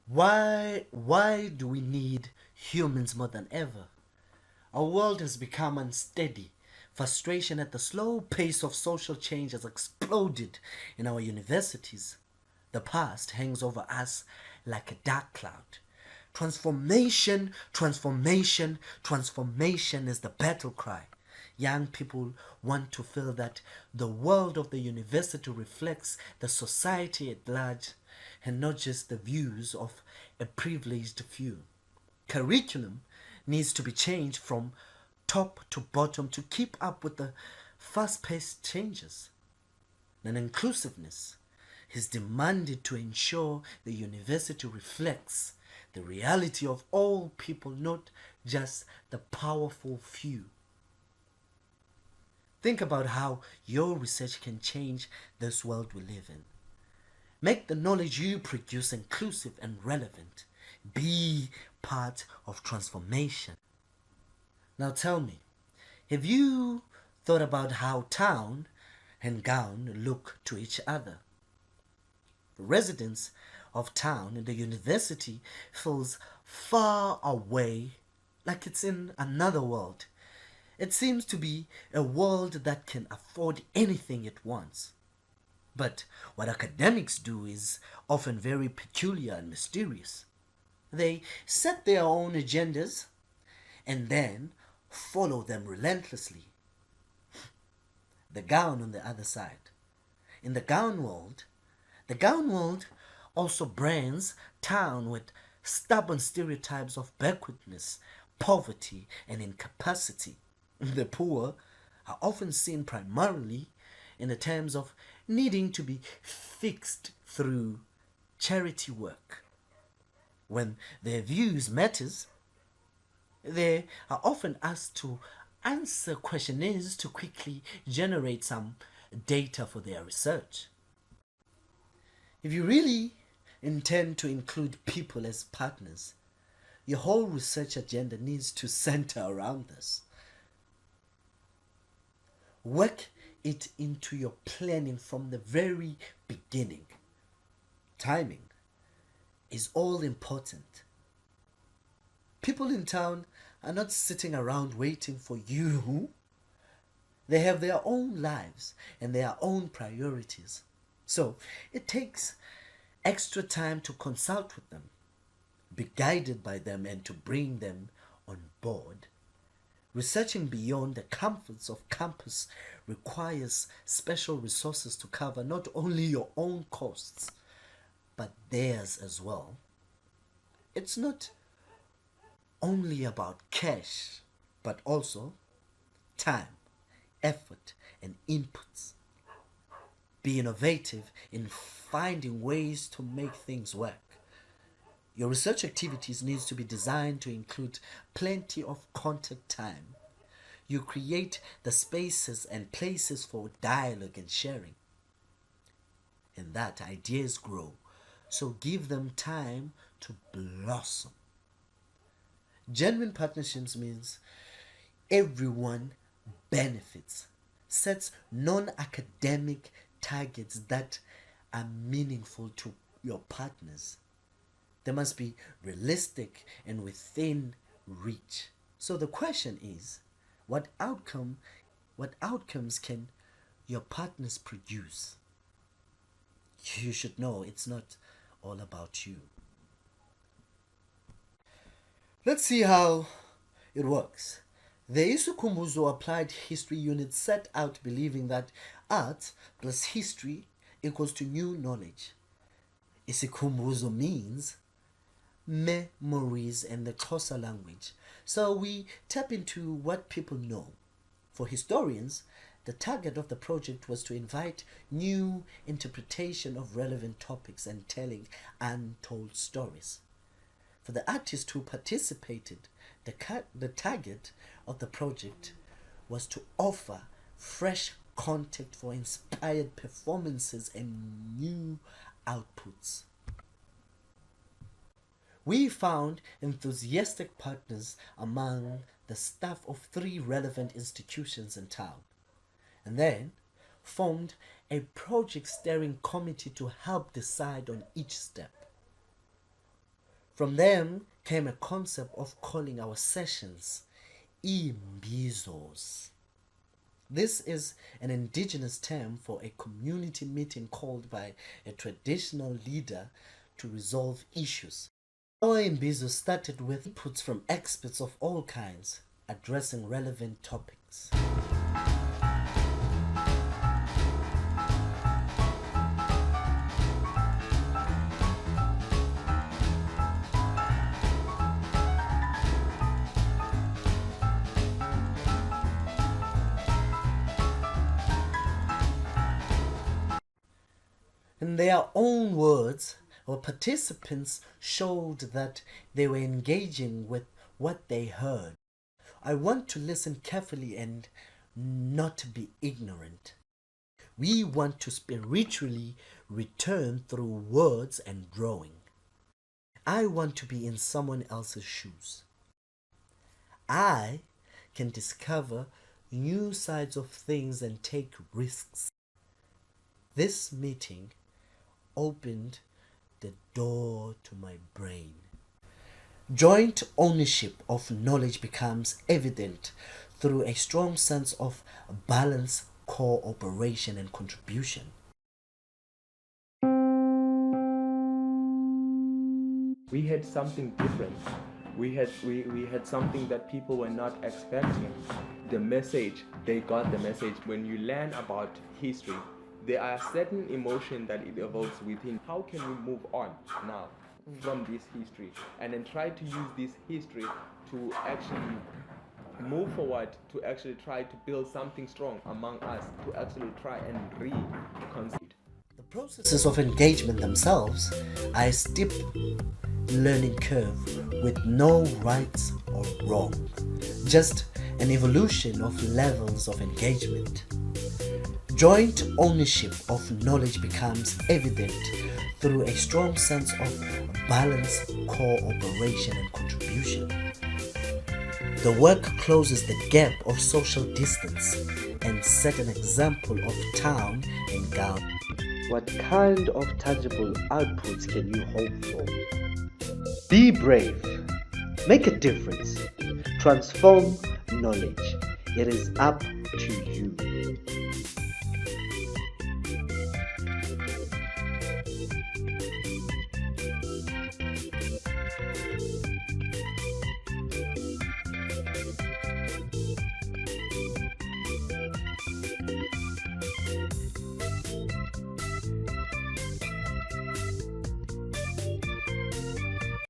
Why do we need humans more than ever? Our world has become unsteady. Frustration at the slow pace of social change has exploded in our universities. The past hangs over us like a dark cloud. Transformation, transformation, transformation is the battle cry. Young people want to feel that the world of the university reflects the society at large and not just the views of a privileged few. Curriculum needs to be changed from top to bottom to keep up with the fast-paced changes. And inclusiveness is demanded to ensure the university reflects the reality of all people, not just the powerful few. Think about how your research can change this world we live in. Make the knowledge you produce inclusive and relevant. Be part of transformation. Now tell me, have you thought about how town and gown look to each other? The residents of town in the university feels far away, like it's in another world. It seems to be a world that can afford anything it wants. But what academics do is often very peculiar and mysterious. They set their own agendas and then follow them relentlessly. The gown on the other side. In the gown world also brands town with stubborn stereotypes of backwardness, poverty, and incapacity. The poor are often seen primarily in the terms of needing to be fixed through charity work. When their views matters, they are often asked to answer questionnaires to quickly generate some data for their research. If you really intend to include people as partners, your whole research agenda needs to center around this. Work it into your planning from the very beginning. Timing is all important. People in town are not sitting around waiting for you. They have their own lives and their own priorities. So it takes extra time to consult with them, be guided by them, and to bring them on board. Researching beyond the comforts of campus requires special resources to cover not only your own costs, but theirs as well. It's not only about cash, but also time, effort, and inputs. Be innovative in finding ways to make things work. Your research activities needs to be designed to include plenty of contact time. You create the spaces and places for dialogue and sharing. And that ideas grow, so give them time to blossom. Genuine partnerships means everyone benefits, sets non-academic targets that are meaningful to your partners. They must be realistic and within reach. So the question is, what outcomes can your partners produce? You should know it's not all about you. Let's see how it works. The Isikhumbuzo Applied History Unit set out believing that art plus history equals to new knowledge. Isikhumbuzo means memories in the Xhosa language. So we tap into what people know. For historians, the target of the project was to invite new interpretation of relevant topics and telling untold stories. For the artists who participated, the target of the project was to offer fresh content for inspired performances and new outputs. We found enthusiastic partners among the staff of 3 relevant institutions in town, and then formed a project steering committee to help decide on each step. From them came a concept of calling our sessions imbizos. This is an indigenous term for a community meeting called by a traditional leader to resolve issues. Our imbizos started with inputs from experts of all kinds, addressing relevant topics. In their own words, our participants showed that they were engaging with what they heard. I want to listen carefully and not be ignorant. We want to spiritually return through words and drawing. I want to be in someone else's shoes. I can discover new sides of things and take risks. This meeting opened the door to my brain. Joint ownership of knowledge becomes evident through a strong sense of balance, cooperation, and contribution. We had something different. We had something that people were not expecting. The message, they got the message. When you learn about history, there are certain emotions that it evokes within. How can we move on now from this history and then try to use this history to actually move forward, to actually try to build something strong among us, to actually try and reconstruct. The processes of engagement themselves are a steep learning curve with no right or wrong, just an evolution of levels of engagement. Joint ownership of knowledge becomes evident through a strong sense of balance, cooperation, and contribution. The work closes the gap of social distance and set an example of town and gown. What kind of tangible outputs can you hope for? Be brave. Make a difference. Transform knowledge. It is up to you.